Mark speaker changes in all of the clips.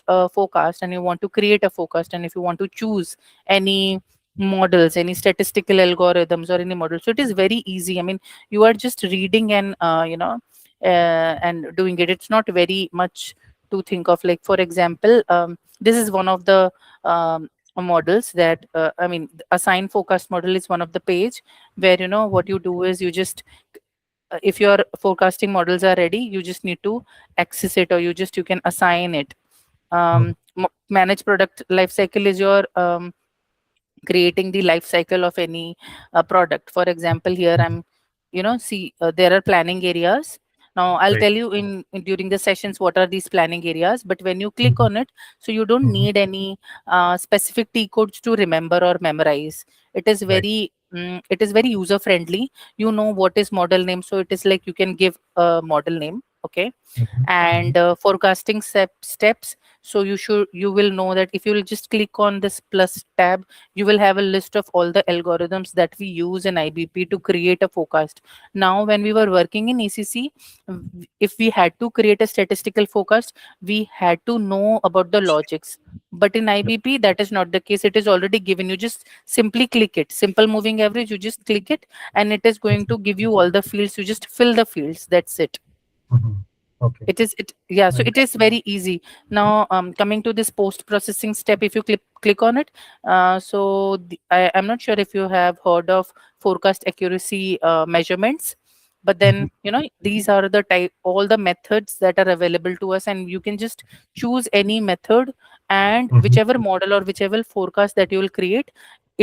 Speaker 1: a forecast and you want to create a forecast, and if you want to choose any models, any statistical algorithms or any model, so it is very easy. I mean, you are just reading and and doing it. It's not very much to think of. Like, for example, this is one of the models that I mean, a sign forecast model is one of the page where, what you do is you just, if your forecasting models are ready, you just need to access it, or you can assign it. Manage product life cycle is your creating the life cycle of any product. For example, here I'm, see, there are planning areas. Now I'll
Speaker 2: Right.
Speaker 1: tell you during the sessions what are these planning areas, but when you click on it, so you don't
Speaker 2: Mhm.
Speaker 1: need any specific T codes to remember or memorize. It is
Speaker 2: Right.
Speaker 1: very user friendly. You know what is model name, so it is like you can give a model name. Okay.
Speaker 2: Mhm. Mhm.
Speaker 1: And forecasting steps, so you will know that if you will just click on this plus tab, you will have a list of all the algorithms that we use in IBP to create a forecast. Now when we were working in ECC, if we had to create a statistical forecast, we had to know about the logics. But in IBP, that is not the case. It is already given. You just simply click it. Simple moving average, you just click it, and it is going to give you all the fields. You just fill the fields. That's it.
Speaker 2: Mhm. Okay.
Speaker 1: It yeah, so
Speaker 2: Right.
Speaker 1: it is very easy. Now coming to this post processing step, if you click on it, I'm not sure if you have heard of forecast accuracy measurements, but
Speaker 2: Mhm.
Speaker 1: then these are the type, all the methods that are available to us, and you can just choose any method, and
Speaker 2: Mhm.
Speaker 1: whichever model or whichever forecast that you will create,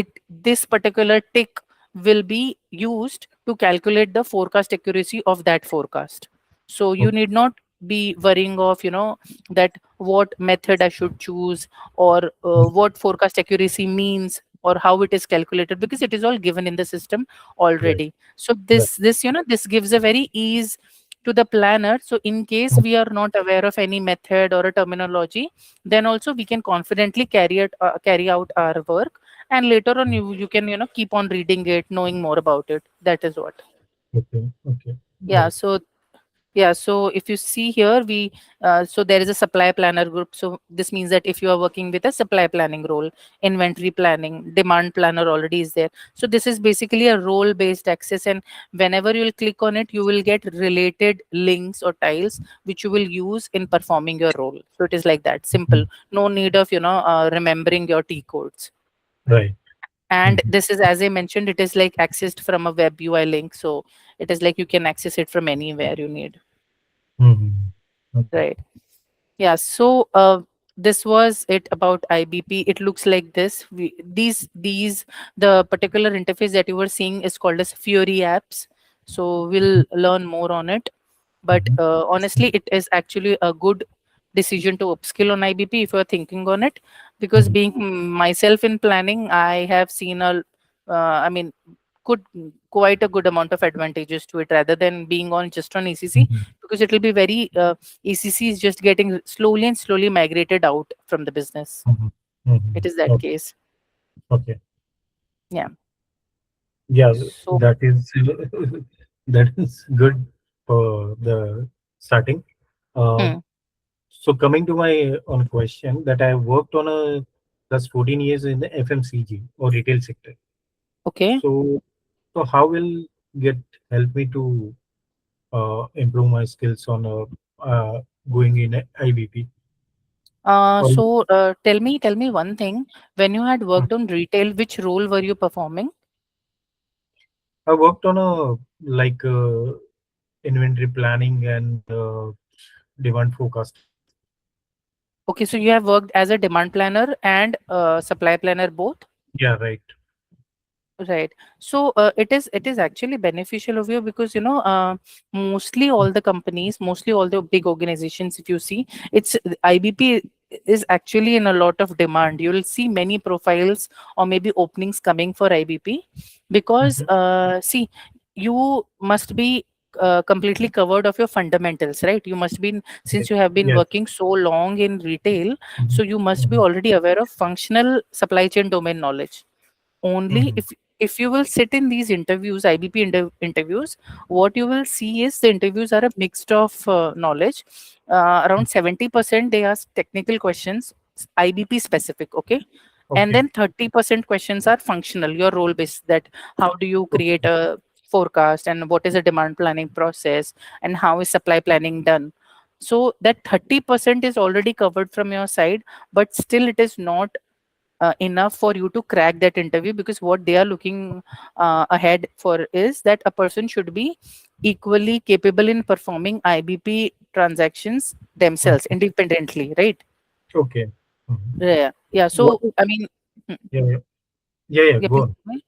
Speaker 1: it this particular tick will be used to calculate the forecast accuracy of that forecast. So you
Speaker 2: Okay.
Speaker 1: need not be worrying of that what method I should choose, or what forecast accuracy means, or how it is calculated, because it is all given in the system
Speaker 2: Right.
Speaker 1: already. So
Speaker 2: Right.
Speaker 1: this gives a very ease to the planner. So in case
Speaker 2: Mhm.
Speaker 1: we are not aware of any method or a terminology, then also we can confidently carry out our work, and later on you can keep on reading it, knowing more about it. That is what.
Speaker 2: Okay. Okay.
Speaker 1: Yeah.
Speaker 2: Right.
Speaker 1: So if you see here, so there is a supply planner group. So this means that if you are working with a supply planning role, inventory planning, demand planner already is there. So this is basically a role based access, and whenever you will click on it, you will get related links or tiles which you will use in performing your role. So it is like that simple.
Speaker 2: Mhm.
Speaker 1: No need of remembering your T codes.
Speaker 2: Right.
Speaker 1: And
Speaker 2: Mhm.
Speaker 1: this is, as I mentioned, it is like accessed from a web UI link. So it is like you can access it from anywhere you need.
Speaker 2: Mhm. Okay.
Speaker 1: Right. Yeah. So this was it about IBP. It looks like this. The particular interface that you were seeing is called as Fury apps. So
Speaker 2: Mhm.
Speaker 1: we'll learn more on it. But
Speaker 2: Mhm.
Speaker 1: honestly, it is actually a good decision to upskill on IBP if you're thinking on it. Because
Speaker 2: Mhm.
Speaker 1: being myself in planning, I have seen I mean, could quite a good amount of advantages to it rather than being on just on ECC,
Speaker 2: Mhm.
Speaker 1: because it will be very ECC is just getting slowly and slowly migrated out from the business.
Speaker 2: Mhm.
Speaker 1: It
Speaker 2: Mhm.
Speaker 1: is that
Speaker 2: Okay.
Speaker 1: case.
Speaker 2: Okay.
Speaker 1: Yeah.
Speaker 2: Yeah,
Speaker 1: So
Speaker 2: that is that is good for the starting. Uh,
Speaker 1: hmm,
Speaker 2: so coming to my own question, that I worked on a plus 14 years in the FMCG or retail sector.
Speaker 1: okay.
Speaker 2: So how will get help me to improve my skills on going in IBP? Or
Speaker 1: Tell me one thing. When you had worked on retail, which role were you performing?
Speaker 2: I worked on a like inventory planning and demand forecasting.
Speaker 1: Okay, so you have worked as a demand planner and supply planner both.
Speaker 2: Yeah, right.
Speaker 1: Right. So it is actually beneficial of you, because mostly all the companies, mostly all the big organizations, if you see, it's IBP is actually in a lot of demand. You will see many profiles or maybe openings coming for IBP, because
Speaker 2: Mhm.
Speaker 1: see, you must be completely covered of your fundamentals, right? You must be, since
Speaker 2: Yes.
Speaker 1: you have been
Speaker 2: Yes.
Speaker 1: working so long in retail,
Speaker 2: Mhm.
Speaker 1: so you must be
Speaker 2: Mhm.
Speaker 1: already aware of functional supply chain domain knowledge. Only
Speaker 2: Mhm.
Speaker 1: if if you will sit in these interviews, IBP interviews, what you will see is the interviews are a mixed of knowledge. Around 70% they ask technical questions, IBP specific, okay? And
Speaker 2: Okay.
Speaker 1: then 30% questions are functional, your role based, that how do you create
Speaker 2: Okay.
Speaker 1: a forecast and what is the demand planning process and how is supply planning done. So that 30% is already covered from your side, but still it is not enough for you to crack that interview, because what they are looking ahead for is that a person should be equally capable in performing IBP transactions themselves
Speaker 2: Mhm.
Speaker 1: independently, right?
Speaker 2: Okay. Mhm.
Speaker 1: Yeah, yeah.
Speaker 2: What
Speaker 1: So
Speaker 2: is,
Speaker 1: I mean, mm,
Speaker 2: yeah, yeah, yeah, yeah,
Speaker 1: yeah,
Speaker 2: go
Speaker 1: please
Speaker 2: on.
Speaker 1: tell me.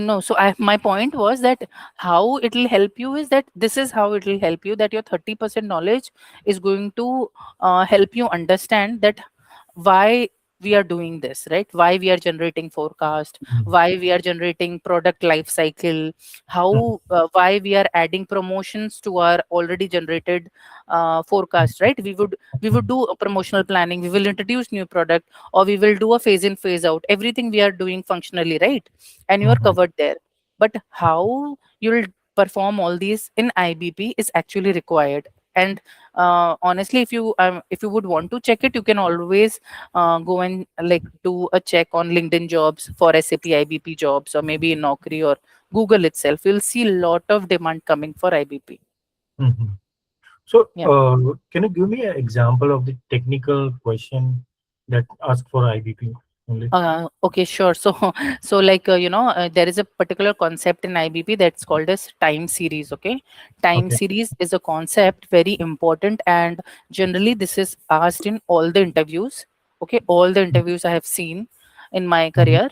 Speaker 1: No, so my point was that how it will help you is that this is how it will help you, that your 30% knowledge is going to help you understand that why we are doing this, right? Why we are generating forecast,
Speaker 2: Mhm.
Speaker 1: why we are generating product life cycle,
Speaker 2: Mhm.
Speaker 1: how why we are adding promotions to our already generated forecast, right? We would
Speaker 2: Mhm.
Speaker 1: do a promotional planning, we will introduce new product, or we will do a phase in phase out, everything we are doing functionally, right? And you are
Speaker 2: Mhm.
Speaker 1: covered there. But how you'll perform all these in IBP is actually required. And honestly, if you would want to check it, you can always go and like do a check on LinkedIn jobs for SAP IBP jobs, or maybe in Naukri or Google itself. You'll see a lot of demand coming for IBP.
Speaker 2: Mhm. So,
Speaker 1: Yeah.
Speaker 2: can you give me an example of the technical question that ask for IBP only?
Speaker 1: Okay, sure. So, so like there is a particular concept in IBP that's called as time series. Okay, time
Speaker 2: Okay.
Speaker 1: series is a concept very important, and generally this is asked in all the interviews. Okay, all the interviews I have seen in my
Speaker 2: Mhm.
Speaker 1: career,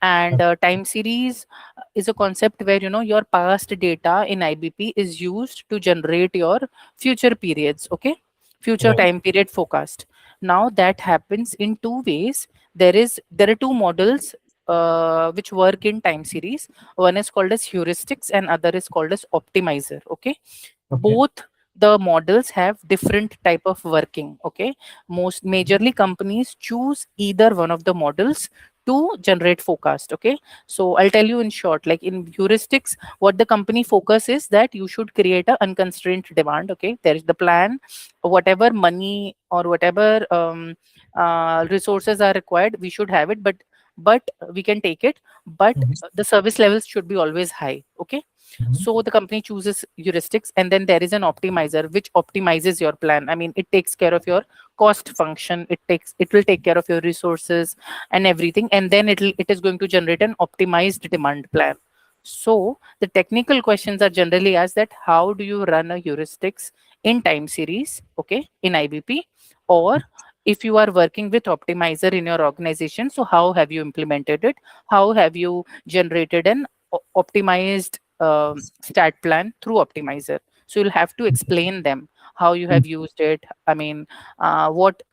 Speaker 1: and
Speaker 2: Okay.
Speaker 1: time series is a concept where your past data in IBP is used to generate your future periods. Okay, future
Speaker 2: Yeah.
Speaker 1: time period forecast. Now that happens in two ways. There are two models which work in time series. One is called as heuristics and other is called as optimizer. Okay,
Speaker 2: Okay.
Speaker 1: both the models have different type of working. Okay, most majorly companies choose either one of the models to generate forecast. Okay, so I'll tell you in short, like in heuristics, what the company focus is that you should create a unconstrained demand. Okay, there is the plan, whatever money or whatever resources are required, we should have it, but we can take it, but
Speaker 2: Mhm.
Speaker 1: the service levels should be always high. Okay,
Speaker 2: Mhm.
Speaker 1: so the company chooses heuristics, and then there is an optimizer which optimizes your plan. I mean, it takes care of your cost function, it will take care of your resources and everything, and then it is going to generate an optimized demand plan. So the technical questions are generally asked, that how do you run a heuristics in time series, okay, in IBP, or if you are working with optimizer in your organization, so how have you implemented it, how have you generated an optimized stat plan through optimizer. So you'll have to explain them how you
Speaker 2: Mhm.
Speaker 1: have used it. I mean, what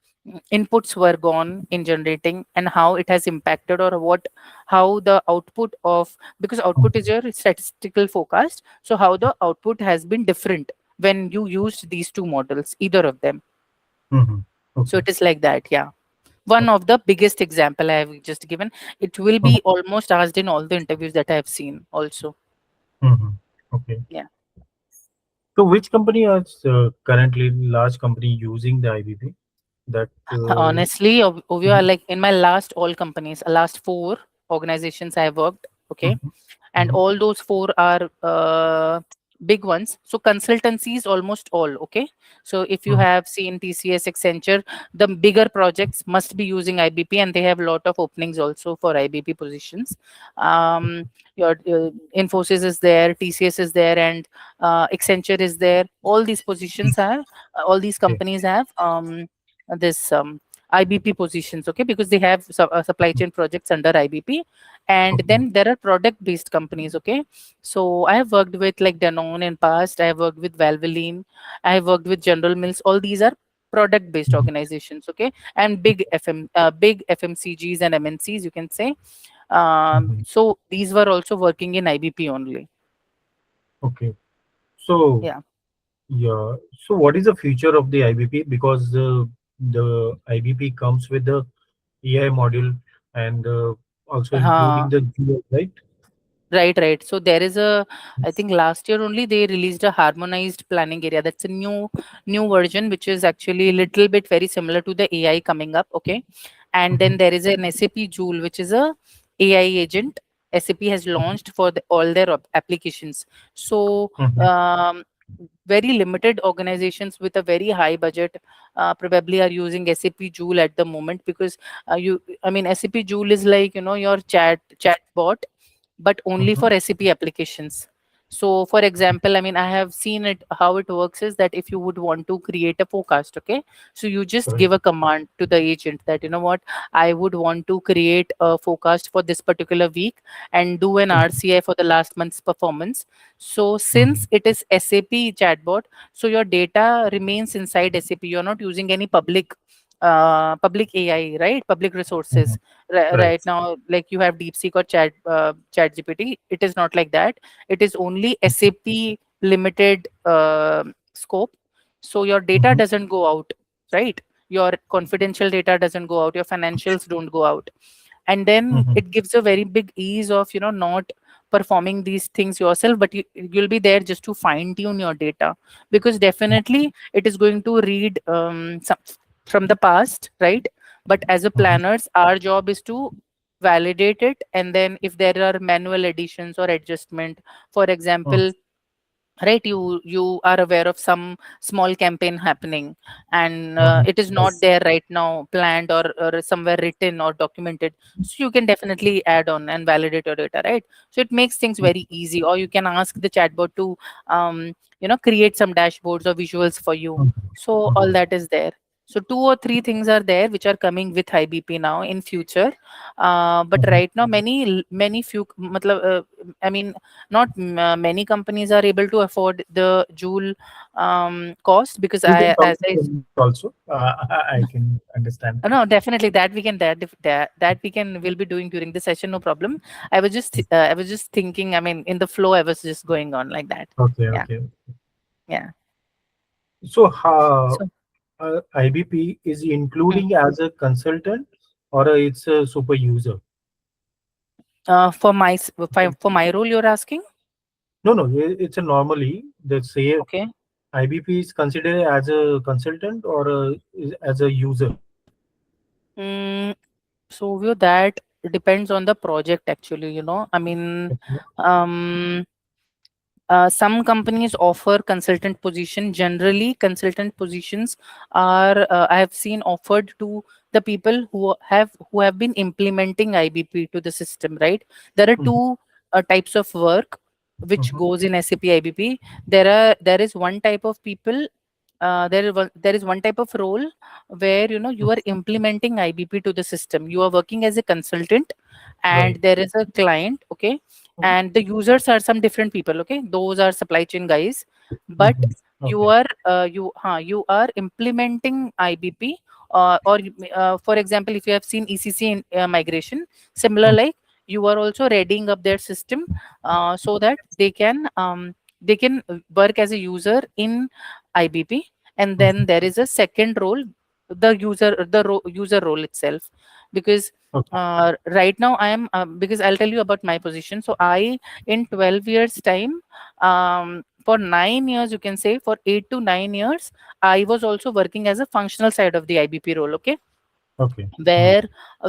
Speaker 1: inputs were gone in generating and how it has impacted, or what how the output of, because output is
Speaker 2: Mhm.
Speaker 1: your statistical forecast, so how the output has been different when you used these two models, either of them.
Speaker 2: Mhm.
Speaker 1: So
Speaker 2: Okay.
Speaker 1: it is like that, yeah. One
Speaker 2: Okay.
Speaker 1: of the biggest example I have just given. It will
Speaker 2: Mhm.
Speaker 1: be almost asked in all the interviews that I have seen also.
Speaker 2: Mhm. Okay.
Speaker 1: Yeah.
Speaker 2: So, which company is currently large company using the IBP? That.
Speaker 1: Honestly, Ovio,
Speaker 2: Mhm.
Speaker 1: like in my last all companies, last four organizations I have worked, okay,
Speaker 2: Mhm.
Speaker 1: and
Speaker 2: Mhm.
Speaker 1: all those four are big ones. So consultancies, almost all, okay. So if you
Speaker 2: Mhm.
Speaker 1: have seen TCS, Accenture, the bigger projects must be using IBP, and they have a lot of openings also for IBP positions. Your Infosys is there, TCS is there, and Accenture is there. All these positions have, all these
Speaker 2: Okay.
Speaker 1: companies have this IBP positions, okay, because they have supply chain projects under IBP. And
Speaker 2: Okay.
Speaker 1: then there are product based companies, okay. So I have worked with like Danone in past, I have worked with Valvoline, I have worked with General Mills. All these are product based
Speaker 2: Mhm.
Speaker 1: organizations, okay, and big FMCGs and MNCs, you can say.
Speaker 2: Mhm.
Speaker 1: So these were also working in IBP only.
Speaker 2: Okay. So,
Speaker 1: Yeah.
Speaker 2: yeah. So, what is the future of the IBP? Because the IBP comes with the AI module, and also
Speaker 1: uh,
Speaker 2: including the GL, right?
Speaker 1: right. So there is a, I think last year only they released a harmonized planning area. That's a new version, which is actually a little bit very similar to the AI coming up. Okay. And
Speaker 2: Mhm,
Speaker 1: then there is an SAP Joule, which is a AI agent SAP has
Speaker 2: mhm,
Speaker 1: launched for all their applications. So
Speaker 2: mhm,
Speaker 1: very limited organizations with a very high budget probably are using SAP Joule at the moment, because I mean, SAP Joule is like, your chat bot, but only
Speaker 2: mhm.
Speaker 1: for SAP applications. So, for example, I mean, I have seen it. How it works is that if you would want to create a forecast, okay, so you just
Speaker 2: Correct.
Speaker 1: give a command to the agent that, what, I would want to create a forecast for this particular week and do an
Speaker 2: Mhm,
Speaker 1: RCI for the last month's performance. So,
Speaker 2: mhm,
Speaker 1: since it is SAP chatbot, so your data remains inside SAP. You're not using any public AI, right? Public resources.
Speaker 2: mhm. Right.
Speaker 1: Right now, like you have DeepSeek or Chat GPT. It is not like that. It is only SAP limited scope. So your data
Speaker 2: Mhm,
Speaker 1: doesn't go out, right? Your confidential data doesn't go out. Your financials don't go out. And then
Speaker 2: mhm,
Speaker 1: it gives a very big ease of, not performing these things yourself, but you'll be there just to fine tune your data, because definitely it is going to read from the past, right? But as a
Speaker 2: mhm,
Speaker 1: planners, our job is to validate it, and then if there are manual additions or adjustment, for
Speaker 2: mhm,
Speaker 1: example, right, you are aware of some small campaign happening, and
Speaker 2: mhm.
Speaker 1: it is not
Speaker 2: Right.
Speaker 1: there right now planned, or somewhere written or documented, so you can definitely add on and validate your data, right? So it makes things very easy. Or you can ask the chatbot to create some dashboards or visuals for you.
Speaker 2: Mhm,
Speaker 1: So all
Speaker 2: mhm.
Speaker 1: that is there. So two or three things are there which are coming with IBP now in future. But
Speaker 2: Mhm.
Speaker 1: right now many few I mean, not many companies are able to afford the Joule cost, because
Speaker 2: You can
Speaker 1: I
Speaker 2: talk
Speaker 1: as I
Speaker 2: in English also. I can understand.
Speaker 1: no, definitely that we can that we can will be doing during the session, no problem. I was just thinking, I mean, in the flow I was just going on like that.
Speaker 2: Okay,
Speaker 1: Yeah,
Speaker 2: okay.
Speaker 1: yeah.
Speaker 2: So,
Speaker 1: So
Speaker 2: IBP is
Speaker 1: mm,
Speaker 2: including as a consultant or it's a super user?
Speaker 1: for my role you're asking?
Speaker 2: No, no, it's a normally they say
Speaker 1: Okay.
Speaker 2: IBP is considered as a consultant or as a user.
Speaker 1: Mm, so with that depends on the project actually, I mean,
Speaker 2: Okay.
Speaker 1: um some companies offer consultant position. Generally, consultant positions are I have seen offered to the people who have been implementing IBP to the system. Right? There are
Speaker 2: Mhm,
Speaker 1: two types of work which
Speaker 2: mhm,
Speaker 1: goes in SAP IBP. There is one type of people. There is one type of role where you are implementing IBP to the system. You are working as a consultant, and
Speaker 2: right.
Speaker 1: there is a client. Okay, and the users are some different people. Okay, those are supply chain guys, but
Speaker 2: Mhm.
Speaker 1: you
Speaker 2: Okay.
Speaker 1: are you are implementing IBP, for example, if you have seen ECC in, migration, similar,
Speaker 2: Mhm,
Speaker 1: like you are also readying up their system so that they can work as a user in IBP. And then
Speaker 2: mhm.
Speaker 1: there is a second role, user role itself, because
Speaker 2: Okay.
Speaker 1: right now I am because I'll tell you about my position. So I, in 12 years time, for 9 years, you can say, for 8 to 9 years, I was also working as a functional side of the IBP role. Okay,
Speaker 2: Okay. Mhm,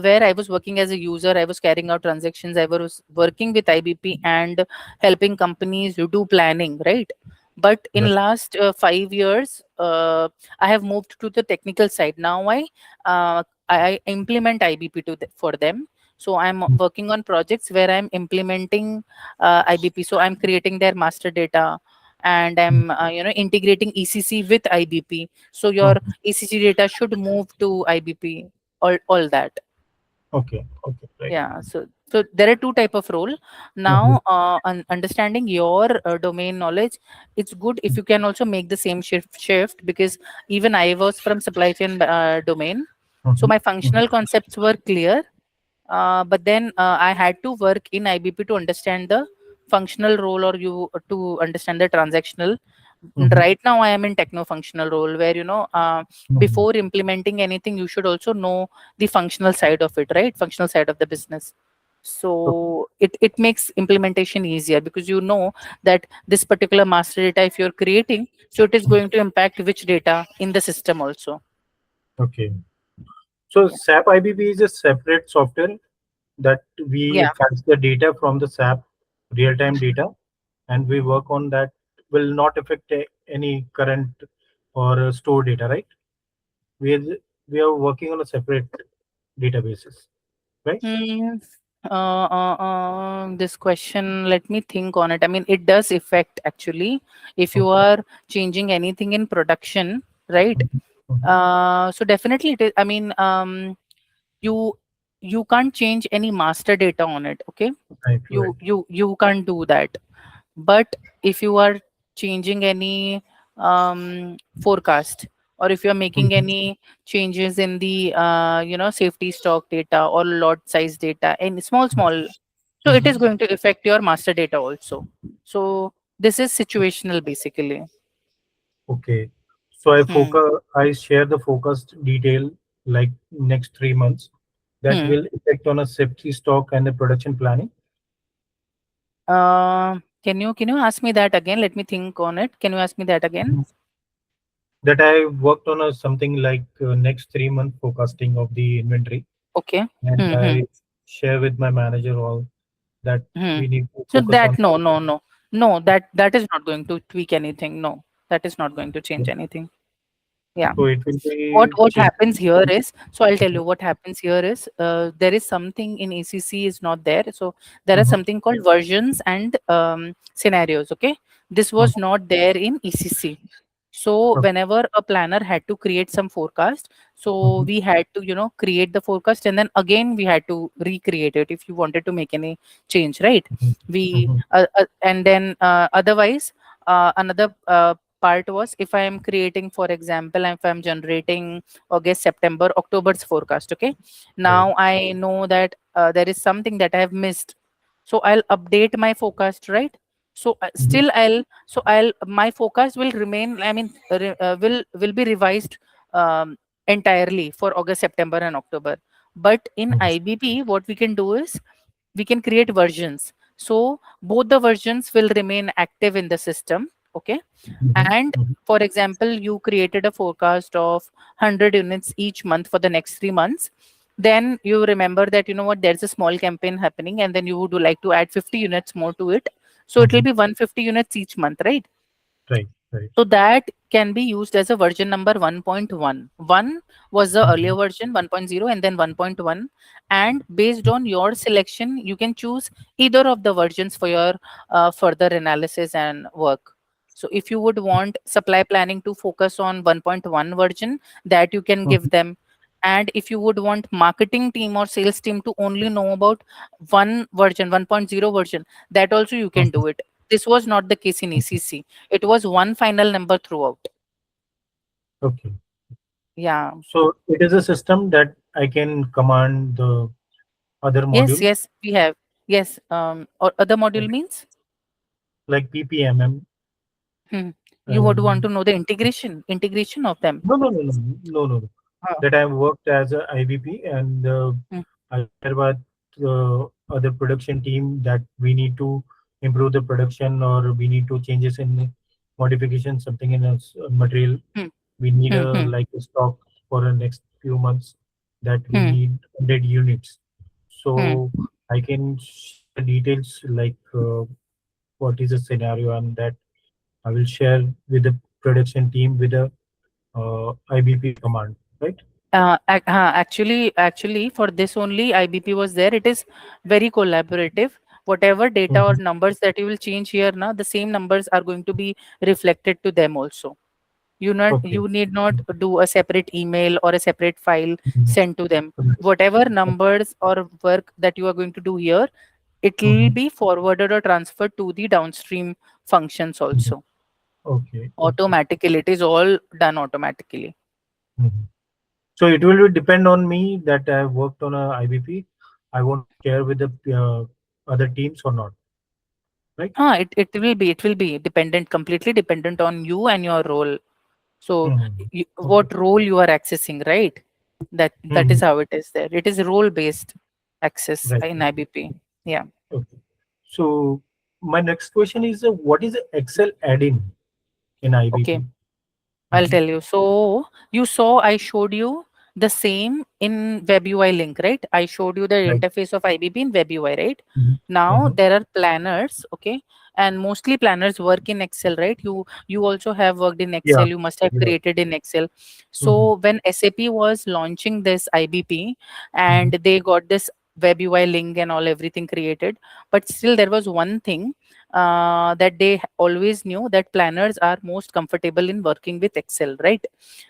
Speaker 1: where I was working as a user, I was carrying out transactions, I was working with IBP and helping companies to do planning, right? But in
Speaker 2: right.
Speaker 1: last 5 years, I have moved to the technical side. Now I implement IBP for them. So I'm
Speaker 2: Mhm,
Speaker 1: working on projects where I'm implementing IBP. So I'm creating their master data, and
Speaker 2: mhm,
Speaker 1: I'm integrating ECC with IBP. So your
Speaker 2: mhm.
Speaker 1: ECC data should move to IBP, all that.
Speaker 2: Okay. Okay. Right.
Speaker 1: Yeah, so there are two type of role.
Speaker 2: Mhm,
Speaker 1: Now understanding your domain knowledge, it's good if you can also make the same shift, because even I was from supply chain domain, so
Speaker 2: mhm,
Speaker 1: my
Speaker 2: mhm,
Speaker 1: functional concepts were clear, but then I had to work in IBP to understand the functional role, or you to understand the transactional.
Speaker 2: mhm,
Speaker 1: Right now, I am in techno functional role, where
Speaker 2: mhm.
Speaker 1: before implementing anything, you should also know the functional side of it, right? Functional side of the business.
Speaker 2: Okay.
Speaker 1: So it makes implementation easier, because you know that this particular master data, if you're creating, so it is going to impact which data in the system also.
Speaker 2: Okay. So
Speaker 1: Yeah.
Speaker 2: SAP IBP is a separate software that we
Speaker 1: Yeah.
Speaker 2: fetch the data from the SAP real-time data, and we work on that. Will not affect any current or store data, right? We are, we are working on a separate databases, right?
Speaker 1: Hmm. This question, let me think on it. I mean, it does affect actually if you
Speaker 2: Okay.
Speaker 1: are changing anything in production, right?
Speaker 2: Mhm. Mhm.
Speaker 1: So definitely it is. I mean, you you can't change any master data on it. Okay,
Speaker 2: Right, right.
Speaker 1: you can't do that. But if you are changing any forecast, or if you're making
Speaker 2: Mhm.
Speaker 1: any changes in the safety stock data or lot size data and small, so it is
Speaker 2: Mhm.
Speaker 1: going to affect your master data also. So this is situational basically.
Speaker 2: Okay. So
Speaker 1: Hmm.
Speaker 2: I share the focused detail like next 3 months that
Speaker 1: Hmm.
Speaker 2: will affect on a safety stock and the production planning.
Speaker 1: Can you ask me that again? Let me think on it. Can you ask me that again?
Speaker 2: Mhm. That I worked on a something like next 3 month forecasting of the inventory,
Speaker 1: Okay.
Speaker 2: and
Speaker 1: Hmm. Hmm.
Speaker 2: I share with my manager all that
Speaker 1: Hmm.
Speaker 2: we need to
Speaker 1: So
Speaker 2: focus
Speaker 1: that,
Speaker 2: on.
Speaker 1: no, that is not going to tweak anything. No, that is not going to change anything. Yeah.
Speaker 2: So it will
Speaker 1: what
Speaker 2: be
Speaker 1: what
Speaker 2: changed.
Speaker 1: happens here is, so I'll tell you what happens here is, there is something in ECC is not there. So there are
Speaker 2: Mhm.
Speaker 1: something called versions and scenarios. Okay, this
Speaker 2: Mhm.
Speaker 1: was not there in ECC. So
Speaker 2: Okay.
Speaker 1: whenever a planner had to create some forecast, so
Speaker 2: Mhm.
Speaker 1: we had to create the forecast, and then again we had to recreate it if you wanted to make any change, right?
Speaker 2: Mhm.
Speaker 1: We
Speaker 2: Mhm.
Speaker 1: and then otherwise, another part was, if I am creating, for example, if I'm generating August, September, October's forecast. Okay,
Speaker 2: Right.
Speaker 1: now I know that there is something that I have missed, so I'll update my forecast, right? So
Speaker 2: Mhm.
Speaker 1: still I'll my forecast will remain, I mean, will be revised entirely for August, September and October. But in
Speaker 2: Mhm.
Speaker 1: IBP, what we can do is we can create versions, so both the versions will remain active in the system. Okay,
Speaker 2: Mhm.
Speaker 1: and
Speaker 2: Mhm.
Speaker 1: for example, you created a forecast of 100 units each month for the next 3 months. Then you remember that, what, there's a small campaign happening, and then you would like to add 50 units more to it. So it will
Speaker 2: Mhm.
Speaker 1: be 150 units each month, right?
Speaker 2: Right. Right.
Speaker 1: So that can be used as a version number 1.1. 1 was the earlier
Speaker 2: Mhm.
Speaker 1: version, 1.0, and then 1.1. And based on your selection, you can choose either of the versions for your further analysis and work. So if you would want supply planning to focus on 1.1 version, that you can give
Speaker 2: Mhm.
Speaker 1: them. And if you would want marketing team or sales team to only know about one version, 1.0 version, that also you can
Speaker 2: Mhm.
Speaker 1: do it. This was not the case in ECC. It was one final number throughout.
Speaker 2: Okay.
Speaker 1: Yeah.
Speaker 2: So it is a system that I can command the other
Speaker 1: Yes,
Speaker 2: module
Speaker 1: yes, we have. Yes. Or other module
Speaker 2: like
Speaker 1: means?
Speaker 2: PPMM.
Speaker 1: Hmm. You would want
Speaker 2: And
Speaker 1: to know the integration of them.
Speaker 2: no, no, no, no, no, no, no.
Speaker 1: Uh,
Speaker 2: That I worked as a IVP, and
Speaker 1: hmm,
Speaker 2: I share with other production team that we need to improve the production, or we need to changes in modification something in a material.
Speaker 1: hmm,
Speaker 2: We need
Speaker 1: hmm,
Speaker 2: a
Speaker 1: hmm,
Speaker 2: like a stock for the next few months that we
Speaker 1: hmm,
Speaker 2: need 100 units.
Speaker 1: hmm.
Speaker 2: So I can share details like what is the scenario, and that I will share with the production team with the IBP command, right?
Speaker 1: Actually, for this only IBP was there. It is very collaborative. Whatever data or
Speaker 2: Mhm.
Speaker 1: numbers that you will change here now, the same numbers are going to be reflected to them also.
Speaker 2: Okay.
Speaker 1: You need not do a separate email or a separate file
Speaker 2: Mhm.
Speaker 1: sent to them.
Speaker 2: Mhm.
Speaker 1: Whatever numbers or work that you are going to do here, it will
Speaker 2: Mhm.
Speaker 1: be forwarded or transferred to the downstream functions
Speaker 2: Mhm.
Speaker 1: also
Speaker 2: Okay. Okay.
Speaker 1: automatically. It is all done automatically.
Speaker 2: Mhm. So it will depend on me that I have worked on a IBP. I want to share with the other teams or not, right?
Speaker 1: It will be dependent, completely dependent on you and your role. So
Speaker 2: Mhm. Okay.
Speaker 1: what role you are accessing, right? That is
Speaker 2: Mhm.
Speaker 1: how it is there. It is role based. access
Speaker 2: Right.
Speaker 1: in IBP. Yeah.
Speaker 2: Okay. So my next question is, what is Excel add-in in
Speaker 1: Okay.
Speaker 2: IBP?
Speaker 1: I'll
Speaker 2: Mhm.
Speaker 1: tell you. So you saw I showed you the same in WebUI link, right? I showed you the
Speaker 2: Right.
Speaker 1: interface of IBP in WebUI, right?
Speaker 2: Mhm.
Speaker 1: Now
Speaker 2: Mhm.
Speaker 1: there are planners, okay? And mostly planners work in Excel, right? You also have worked in
Speaker 2: Yeah.
Speaker 1: Excel. You must have
Speaker 2: Yeah.
Speaker 1: created in Excel.
Speaker 2: Mhm.
Speaker 1: So when SAP was launching this IBP and
Speaker 2: Mhm.
Speaker 1: they got this WebUI link and all everything created, but still there was one thing that they always knew that planners are most comfortable in working with Excel, right?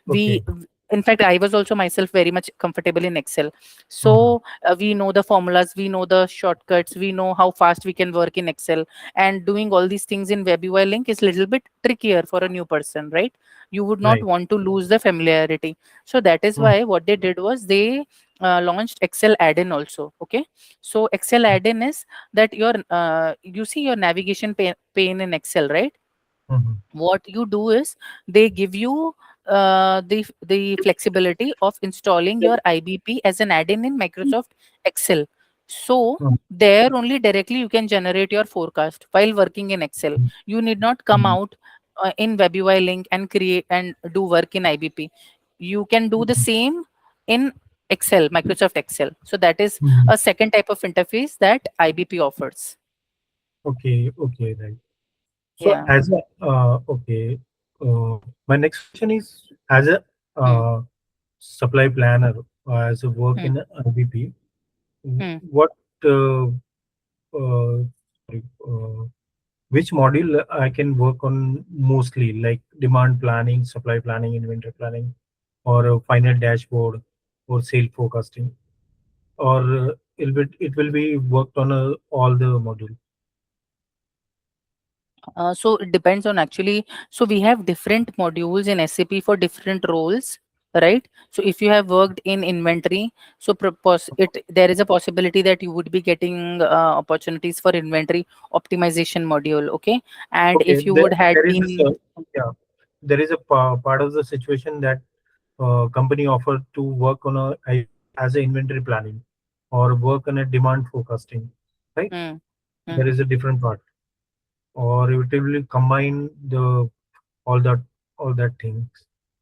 Speaker 2: Okay.
Speaker 1: In fact, I was also myself very much comfortable in Excel.
Speaker 2: Mhm.
Speaker 1: So we know the formulas, we know the shortcuts, we know how fast we can work in Excel. And doing all these things in WebUI link is a little bit trickier for a new person, right? You would not
Speaker 2: Right.
Speaker 1: want to lose the familiarity. So that is
Speaker 2: Mhm.
Speaker 1: why what they did was they launched Excel add-in also. Okay. So Excel add-in is that you see your navigation pane in Excel, right?
Speaker 2: Mhm.
Speaker 1: What you do is they give you the flexibility of installing your IBP as an add-in in Microsoft Excel. So
Speaker 2: Mhm.
Speaker 1: there only directly you can generate your forecast while working in Excel. You need not come
Speaker 2: Mhm.
Speaker 1: out in WebUI link and create and do work in IBP. You can do the same in Excel, Microsoft Excel. So that is
Speaker 2: Mhm.
Speaker 1: a second type of interface that IBP offers.
Speaker 2: Okay. Okay. Right. So
Speaker 1: Yeah.
Speaker 2: as a okay, my next question is, as a
Speaker 1: Hmm.
Speaker 2: supply planner, as a work
Speaker 1: Hmm.
Speaker 2: in IBP,
Speaker 1: Hmm.
Speaker 2: what sorry, which module I can work on mostly, like demand planning, supply planning, inventory planning, or a final dashboard, or sale forecasting, or it will be worked on all the module.
Speaker 1: So it depends on actually. So we have different modules in SAP for different roles, right? So if you have worked in inventory, so there is a possibility that you would be getting opportunities for inventory optimization module. Okay, and
Speaker 2: Okay,
Speaker 1: if you would had
Speaker 2: there is this,
Speaker 1: been
Speaker 2: yeah, there is a part of the situation that company offer to work on a IBP as a inventory planning or work on a demand forecasting, right?
Speaker 1: hmm, hmm.
Speaker 2: There is a different part, or it will combine the all that all that things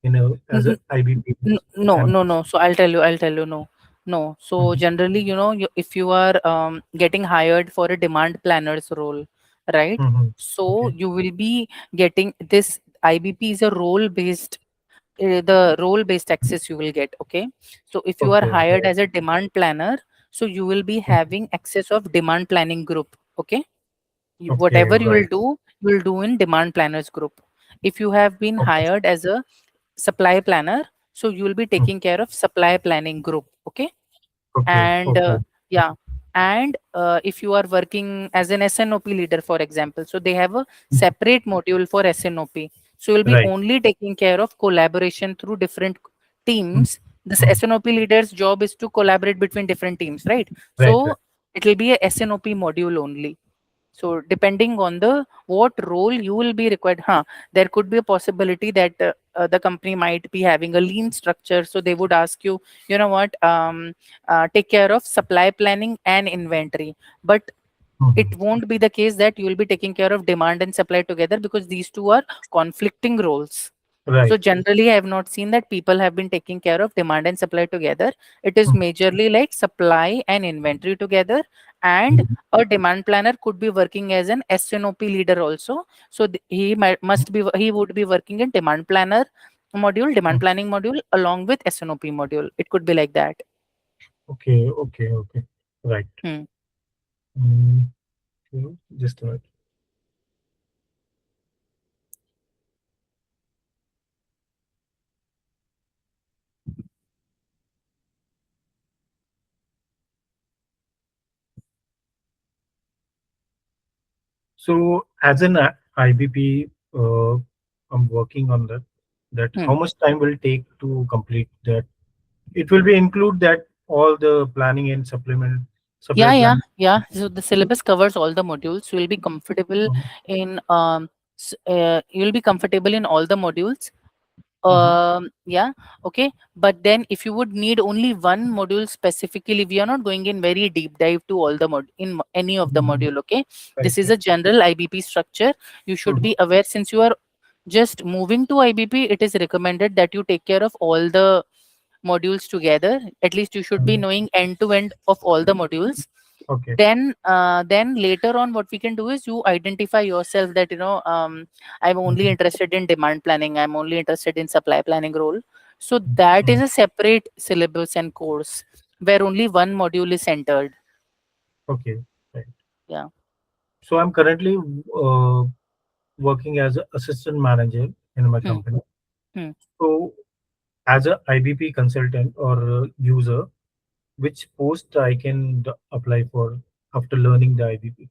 Speaker 2: in a as a IBP.
Speaker 1: No,
Speaker 2: Um,
Speaker 1: no, no. So I'll tell you, no, no. So
Speaker 2: mhm.
Speaker 1: generally, if you are getting hired for a demand planner's role, right?
Speaker 2: Mhm.
Speaker 1: So
Speaker 2: Okay,
Speaker 1: you will be getting this IBP is a the role based access you will get. Okay. So if you are
Speaker 2: okay,
Speaker 1: hired
Speaker 2: right.
Speaker 1: as a demand planner, so you will be
Speaker 2: Mhm.
Speaker 1: having access of demand planning group. Okay.
Speaker 2: Okay,
Speaker 1: Whatever
Speaker 2: right.
Speaker 1: you will do in demand planners group. If you have been
Speaker 2: Okay.
Speaker 1: hired as a supply planner, so you will be
Speaker 2: Mhm.
Speaker 1: taking care of supply planning group. Okay.
Speaker 2: Okay,
Speaker 1: And
Speaker 2: okay.
Speaker 1: yeah, and if you are working as an SNOP leader, for example, so they have a
Speaker 2: Mhm.
Speaker 1: separate module for SNOP. So you'll be
Speaker 2: Right.
Speaker 1: only taking care of collaboration through different
Speaker 2: Mhm.
Speaker 1: teams. This
Speaker 2: Mhm.
Speaker 1: SNOP leader's job is to collaborate between different teams, right?
Speaker 2: Right, right.
Speaker 1: So it will be a SNOP module only. So depending on the what role you will be required, there could be a possibility that the company might be having a lean structure. So they would ask you, you know what, take care of supply planning and inventory. But it
Speaker 2: Mhm.
Speaker 1: won't be the case that you will be taking care of demand and supply together because these two are conflicting roles.
Speaker 2: Right.
Speaker 1: So generally, I have not seen that people have been taking care of demand and supply together. It is
Speaker 2: Mhm.
Speaker 1: majorly like supply and inventory together, and
Speaker 2: Mhm.
Speaker 1: a demand planner could be working as an SNOP leader also. So he would be working in demand planning module along with SNOP module. It could be like that.
Speaker 2: Okay, okay, okay. Right.
Speaker 1: Hmm.
Speaker 2: Mm, okay, just a minute. So as an IBP, I'm working on that. That
Speaker 1: Hmm.
Speaker 2: how much time will take to complete that? It will be include that all the planning and supply
Speaker 1: Yeah, yeah,
Speaker 2: plan.
Speaker 1: yeah. So the syllabus covers all the modules. You will be comfortable
Speaker 2: Mhm.
Speaker 1: in you'll be comfortable in all the modules.
Speaker 2: Mhm.
Speaker 1: Yeah, okay. But then if you would need only one module specifically, we are not going in very deep dive to all the any of the
Speaker 2: Mhm.
Speaker 1: module, okay.
Speaker 2: Right,
Speaker 1: This is
Speaker 2: right.
Speaker 1: a general IBP structure. You should
Speaker 2: Mhm.
Speaker 1: be aware, since you are just moving to IBP, it is recommended that you take care of all the modules together. At least you should be
Speaker 2: Mhm.
Speaker 1: knowing end to end of all the modules.
Speaker 2: Okay.
Speaker 1: Then later on, what we can do is you identify yourself that, I'm only
Speaker 2: Mhm.
Speaker 1: interested in demand planning, I'm only interested in supply planning role. So that is
Speaker 2: Mhm.
Speaker 1: a separate syllabus and course where only one module is centered.
Speaker 2: Okay. Right.
Speaker 1: Yeah.
Speaker 2: So I'm currently uh, working as an assistant manager in my
Speaker 1: Hmm.
Speaker 2: company.
Speaker 1: Hmm.
Speaker 2: So as a IBP consultant or user, which post I can apply for after learning the IBP?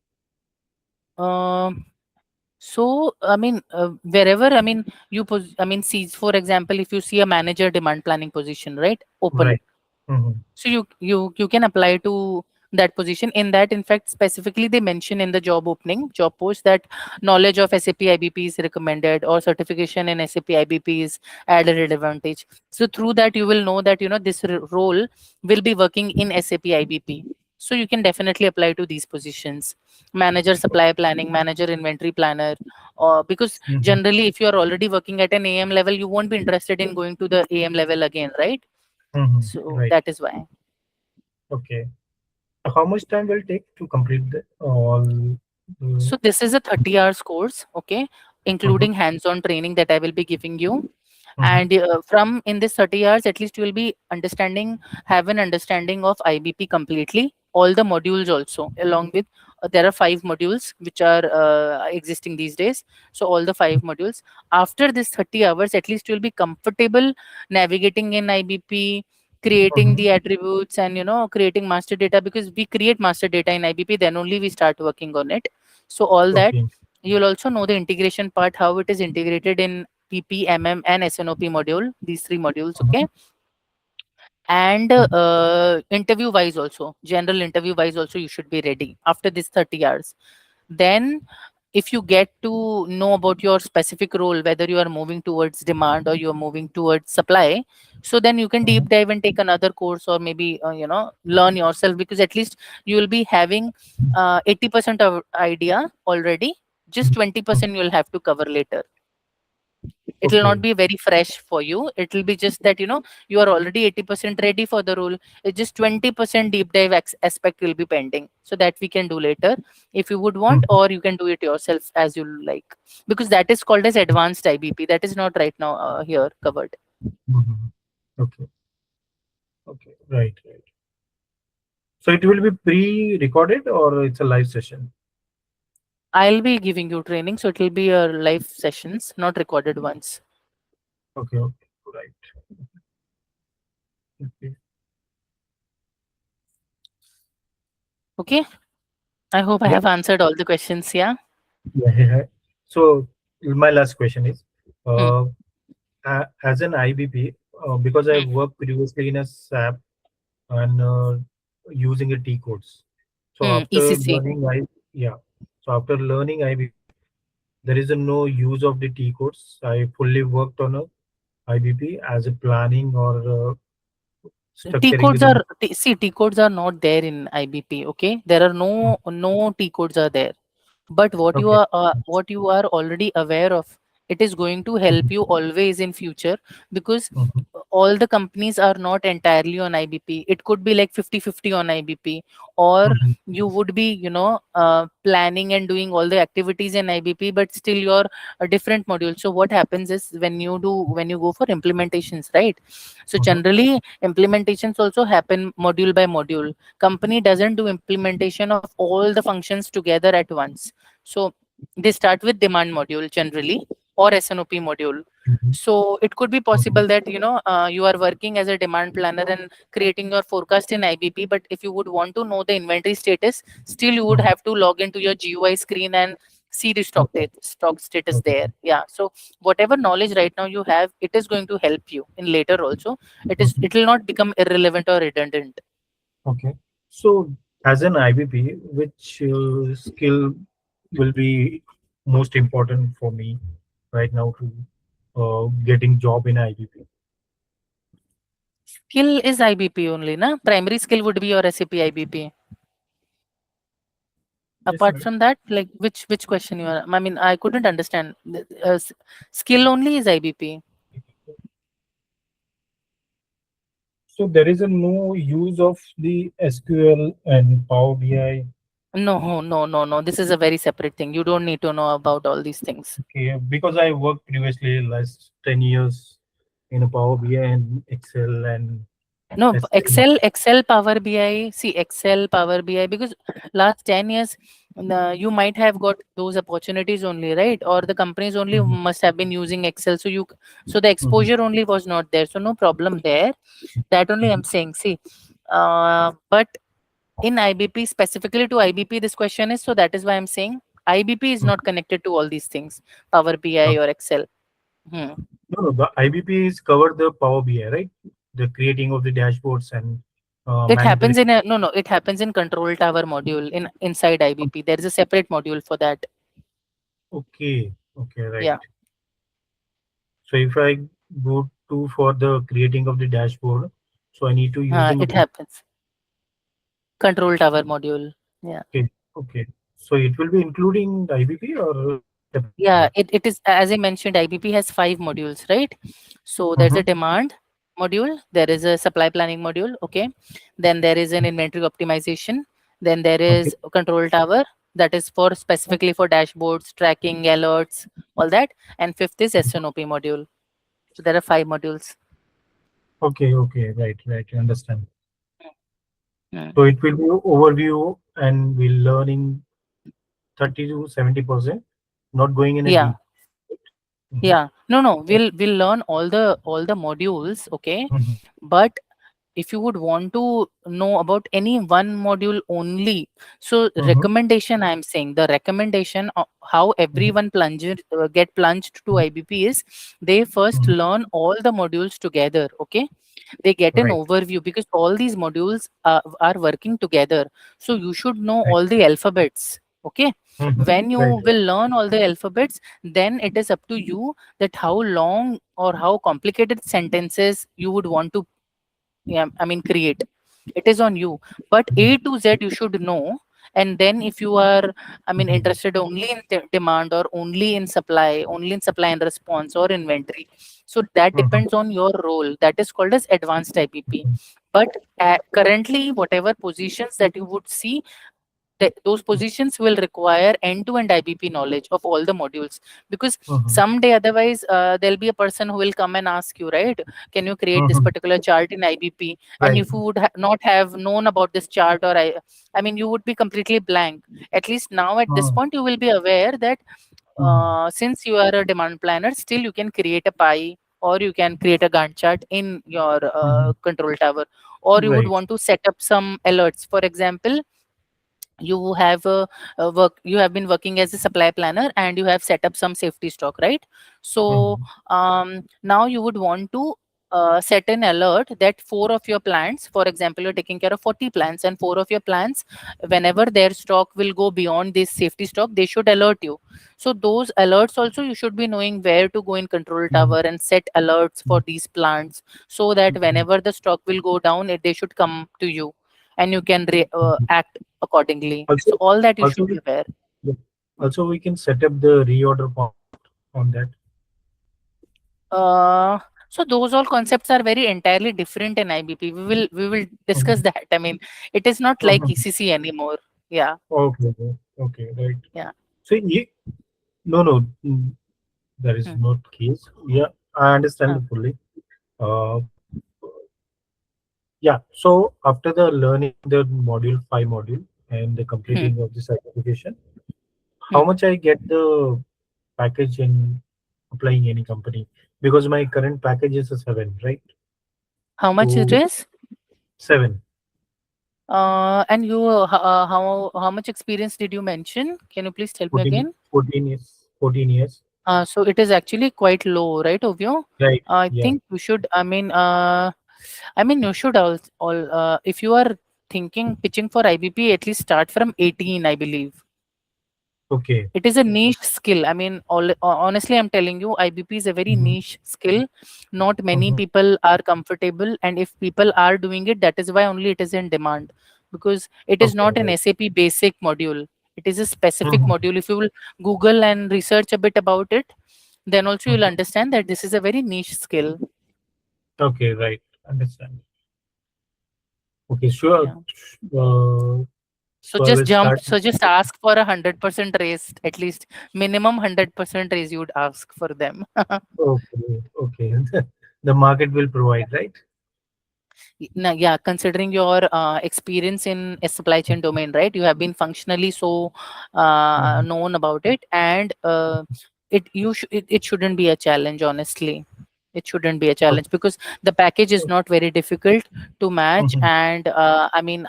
Speaker 1: um so wherever, see, for example, if you see a manager demand planning position, right, open,
Speaker 2: Right. Mm-hmm.
Speaker 1: so you can apply to that position. In that, in fact, specifically they mention in the job post that knowledge of SAP IBP is recommended, or certification in SAP IBP is added advantage. So through that you will know that this role will be working in SAP IBP. So you can definitely apply to these positions: manager supply planning, manager inventory planner. Or because
Speaker 2: Mm-hmm.
Speaker 1: generally, if you are already working at an AM level, you won't be interested in going to the AM level again, right?
Speaker 2: Mm-hmm.
Speaker 1: So
Speaker 2: Right.
Speaker 1: that is why.
Speaker 2: Okay. So how much time will take to complete the all?
Speaker 1: So
Speaker 2: Mm-hmm.
Speaker 1: this is a 30 hours course, okay, including hands-on training that I will be giving you.
Speaker 2: Mm-hmm.
Speaker 1: And from in this 30 hours, at least you will be have an understanding of IBP completely, all the modules also, along with there are 5 modules which are existing these days. So all the 5 modules. After this 30 hours, at least you will be comfortable navigating in IBP, creating
Speaker 2: Mm-hmm.
Speaker 1: the attributes, and creating master data, because we create master data in IBP, then only we start working on it. So all that,
Speaker 2: Okay.
Speaker 1: you'll also know the integration part, how it is integrated in PP, MM, and SNOP module, these 3 modules,
Speaker 2: Mm-hmm.
Speaker 1: okay. And
Speaker 2: Okay.
Speaker 1: interview wise also, general interview wise also, you should be ready after this 30 hours. Then if you get to know about your specific role, whether you are moving towards demand or you are moving towards supply, so then you can
Speaker 2: Mm-hmm.
Speaker 1: deep dive and take another course, or maybe learn yourself, because at least you will be having 80% of idea already. Just
Speaker 2: Mm-hmm.
Speaker 1: 20% you'll have to cover later. It will not
Speaker 2: Okay.
Speaker 1: be very fresh for you. It will be just that you are already 80% ready for the role. It's just 20% deep dive aspect will be pending, so that we can do later if you would want,
Speaker 2: Mm-hmm.
Speaker 1: or you can do it yourself as you like, because that is called as advanced IBP. That is not right now here covered.
Speaker 2: Mm-hmm. Okay. Okay. Right. Right. So it will be pre-recorded or it's a live session?
Speaker 1: I'll be giving you training, so it will be your live sessions, not recorded ones.
Speaker 2: Okay. Okay. Right. Okay.
Speaker 1: Okay, I hope I
Speaker 2: Yeah.
Speaker 1: have answered all the questions. Yeah.
Speaker 2: Yeah. Yeah, yeah. So my last question is,
Speaker 1: Hmm.
Speaker 2: uh, as an IBP, because I
Speaker 1: Hmm.
Speaker 2: worked previously in a SAP and using a T codes. So after
Speaker 1: ECC.
Speaker 2: learning yeah. So after learning IBP, there is a no use of the T codes. I fully worked on a IBP as a planning or
Speaker 1: T
Speaker 2: structuring
Speaker 1: codes
Speaker 2: the.
Speaker 1: are T codes are not there in IBP. Okay, there are no T codes are there. But
Speaker 2: Okay.
Speaker 1: what you are already aware of, it is going to help
Speaker 2: Mhm,
Speaker 1: you always in future, because
Speaker 2: mhm,
Speaker 1: all the companies are not entirely on IBP. It could be like 50-50 on IBP, or
Speaker 2: mhm,
Speaker 1: you would be planning and doing all the activities in IBP, but still you're a different module. So what happens is, when you go for implementations, right? So
Speaker 2: mhm,
Speaker 1: generally implementations also happen module by module. Company doesn't do implementation of all the functions together at once. So they start with demand module generally, or SNOP module.
Speaker 2: mhm,
Speaker 1: So it could be
Speaker 2: mhm,
Speaker 1: possible that you are working as a demand planner and creating your forecast in IBP, but if you would want to know the inventory status, still you would
Speaker 2: mhm.
Speaker 1: have to log into your GUI screen and see the
Speaker 2: Okay.
Speaker 1: stock status
Speaker 2: Okay.
Speaker 1: there. Yeah. So whatever knowledge right now you have, it is going to help you in later also.
Speaker 2: Mhm.
Speaker 1: It will not become irrelevant or redundant.
Speaker 2: Okay. So as an IBP, which skill will be most important for me right now to getting job in IBP.
Speaker 1: Skill is IBP only, na? Primary skill would be your SAP IBP.
Speaker 2: Yes,
Speaker 1: Apart from that, like which question you are? I mean, I couldn't understand. Skill only is IBP.
Speaker 2: so there is a no use of the SQL and Power BI.
Speaker 1: No, no, no, no. This is a very separate thing. You don't need to know about all these things.
Speaker 2: Okay, because I worked previously last 10 years in a Power BI and Excel and
Speaker 1: No,
Speaker 2: SQL.
Speaker 1: Excel, Power BI. See, Excel, Power BI, because last 10 years, you might have got those opportunities only, right? Or the companies only
Speaker 2: Mhm,
Speaker 1: must have been using Excel. So the
Speaker 2: mhm,
Speaker 1: exposure only was not there. So no problem there. That only
Speaker 2: mhm,
Speaker 1: I'm saying. See, but in IBP, specifically to IBP, this question is, so that is why I'm saying IBP is
Speaker 2: mhm.
Speaker 1: not connected to all these things, Power BI
Speaker 2: Okay.
Speaker 1: or Excel. Hmm.
Speaker 2: No, no, the IBP is covered the Power BI, right? The creating of the dashboards and
Speaker 1: It happens
Speaker 2: manipulating.
Speaker 1: in a no, no. It happens in Control Tower module in inside IBP. There is a separate module for that.
Speaker 2: Okay, okay, right.
Speaker 1: Yeah,
Speaker 2: So if I go to for the creating of the dashboard, so I need to using a
Speaker 1: it
Speaker 2: Power.
Speaker 1: happens. Control Tower module. Yeah,
Speaker 2: Okay, okay. So it will be including the IBP or
Speaker 1: yeah.
Speaker 2: separately?
Speaker 1: It is, as I mentioned. IBP has 5 modules, right? So there's a
Speaker 2: Mm-hmm.
Speaker 1: demand module. There is a supply planning module. Okay, then there is an inventory optimization. Then there
Speaker 2: Okay,
Speaker 1: is a Control Tower, that is for specifically for dashboards, tracking, alerts, all that. And fifth is SNOP module. So there are 5 modules.
Speaker 2: okay, okay, right, right. Understand.
Speaker 1: Mm.
Speaker 2: So it will be overview and we're learning 30 to 70%, not going in a
Speaker 1: Yeah,
Speaker 2: deep. Mm-hmm.
Speaker 1: yeah. No, no. We'll learn all the modules, okay?
Speaker 2: Mm-hmm.
Speaker 1: But if you would want to know about any one module only, so
Speaker 2: Mm-hmm.
Speaker 1: recommendation I'm saying, the recommendation of how everyone get plunged to IBP is they first
Speaker 2: Mm-hmm.
Speaker 1: learn all the modules together, okay? They get an
Speaker 2: Right,
Speaker 1: overview because all these modules are working together. So you should know
Speaker 2: right.
Speaker 1: all the alphabets, okay?
Speaker 2: Mm-hmm.
Speaker 1: When you
Speaker 2: Right, right.
Speaker 1: will learn all the alphabets, then it is up to you that how long or how complicated sentences you would want to, yeah, I mean, create. It is on you. But
Speaker 2: Mm-hmm.
Speaker 1: A to Z you should know. And then if you are, I mean,
Speaker 2: Mm-hmm.
Speaker 1: interested only in demand or only in supply and response or inventory. So that
Speaker 2: Mm-hmm.
Speaker 1: depends on your role. That is called as advanced IBP.
Speaker 2: Mm-hmm.
Speaker 1: But currently, whatever positions that you would see, those positions will require end-to-end IBP knowledge of all the modules, because
Speaker 2: Mm-hmm.
Speaker 1: someday otherwise there'll be a person who will come and ask you, right? Can you create this
Speaker 2: Mm-hmm.
Speaker 1: particular chart in IBP? And
Speaker 2: Right.
Speaker 1: if you would not have known about this chart, or I mean, you would be completely blank. At least now at this
Speaker 2: Mm-hmm.
Speaker 1: point, you will be aware that
Speaker 2: Mm-hmm.
Speaker 1: since you are a demand planner, still you can create a pie or you can create a Gantt chart in your
Speaker 2: Mm-hmm.
Speaker 1: control tower, or you would
Speaker 2: Right.
Speaker 1: want to set up some alerts. For example, you have you have been working as a supply planner and you have set up some safety stock, right? So
Speaker 2: Mm-hmm.
Speaker 1: now you would want to set an alert that 4 of your plants, for example, you're taking care of 40 plants, and 4 of your plants, whenever their stock will go beyond this safety stock, they should alert you. So those alerts also, you should be knowing where to go in control
Speaker 2: Mm-hmm.
Speaker 1: tower and set alerts for these plants, so that
Speaker 2: Mm-hmm.
Speaker 1: whenever the stock will go down, they should come to you and you can
Speaker 2: Mm-hmm.
Speaker 1: act accordingly.
Speaker 2: Also,
Speaker 1: So all that you
Speaker 2: also
Speaker 1: should
Speaker 2: we,
Speaker 1: be aware.
Speaker 2: yeah. Also we can set up the reorder point on that.
Speaker 1: Uh, so those all concepts are very entirely different in IBP. We will discuss
Speaker 2: Mm-hmm.
Speaker 1: that. I mean, it is not like
Speaker 2: Mm-hmm.
Speaker 1: ECC anymore. Yeah,
Speaker 2: Okay, okay, okay, right.
Speaker 1: yeah.
Speaker 2: So no, no, that is
Speaker 1: Hmm.
Speaker 2: not case. Yeah, I understand
Speaker 1: Huh.
Speaker 2: it fully. Uh, yeah. So after the learning the module 5 module and the
Speaker 1: Hmm.
Speaker 2: completing of the certification, how
Speaker 1: Hmm.
Speaker 2: much I get the package in applying any company? Because my current package is a 7, right?
Speaker 1: How much it
Speaker 2: So
Speaker 1: is?
Speaker 2: 7,
Speaker 1: And you, how much experience did you mention? Can you please tell me
Speaker 2: 14,
Speaker 1: again?
Speaker 2: 14 years, 14 years.
Speaker 1: So it is actually quite low, right, Ovio?
Speaker 2: Right.
Speaker 1: I
Speaker 2: Yeah.
Speaker 1: think you should. I mean, you should all if you are thinking pitching for IBP, at least start from 18, I believe.
Speaker 2: Okay.
Speaker 1: It is a niche skill. I mean, honestly, I'm telling you, IBP is a very
Speaker 2: Mm-hmm.
Speaker 1: niche skill. Not many
Speaker 2: Mm-hmm.
Speaker 1: people are comfortable, and if people are doing it, that is why only it is in demand, because it is
Speaker 2: Okay.
Speaker 1: not an
Speaker 2: Right.
Speaker 1: SAP basic module. It is a specific
Speaker 2: Mm-hmm.
Speaker 1: module. If you will Google and research a bit about it, then also you'll
Speaker 2: Mm-hmm.
Speaker 1: understand that this is a very niche skill.
Speaker 2: Okay. Right. Understand. Okay. Sure.
Speaker 1: Yeah. So
Speaker 2: So I
Speaker 1: just
Speaker 2: will
Speaker 1: jump.
Speaker 2: start.
Speaker 1: So just ask for 100% raise, at least minimum 100% raise. You would ask for them.
Speaker 2: Okay. Okay. The market will provide, right?
Speaker 1: Yeah, considering your experience in a supply chain domain, right? You have been functionally so
Speaker 2: Mm-hmm.
Speaker 1: known about it, and it shouldn't be a challenge, honestly. It shouldn't be a
Speaker 2: Okay.
Speaker 1: challenge because the package is not very difficult to match,
Speaker 2: Mhm.
Speaker 1: and I mean,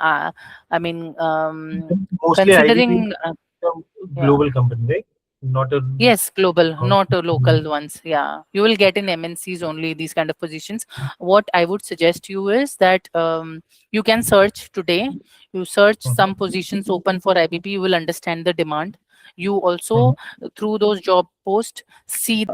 Speaker 2: Mostly IBP is
Speaker 1: considering
Speaker 2: a
Speaker 1: yeah.
Speaker 2: global company, right? Not a.
Speaker 1: Yes, global,
Speaker 2: Oh,
Speaker 1: not
Speaker 2: mhm.
Speaker 1: local ones. Yeah, you will get in MNCs only these kind of positions. What I would suggest you is that you can search today. You search
Speaker 2: Mhm.
Speaker 1: some positions open for IBP. You will understand the demand. You
Speaker 2: Mhm.
Speaker 1: also through those job posts see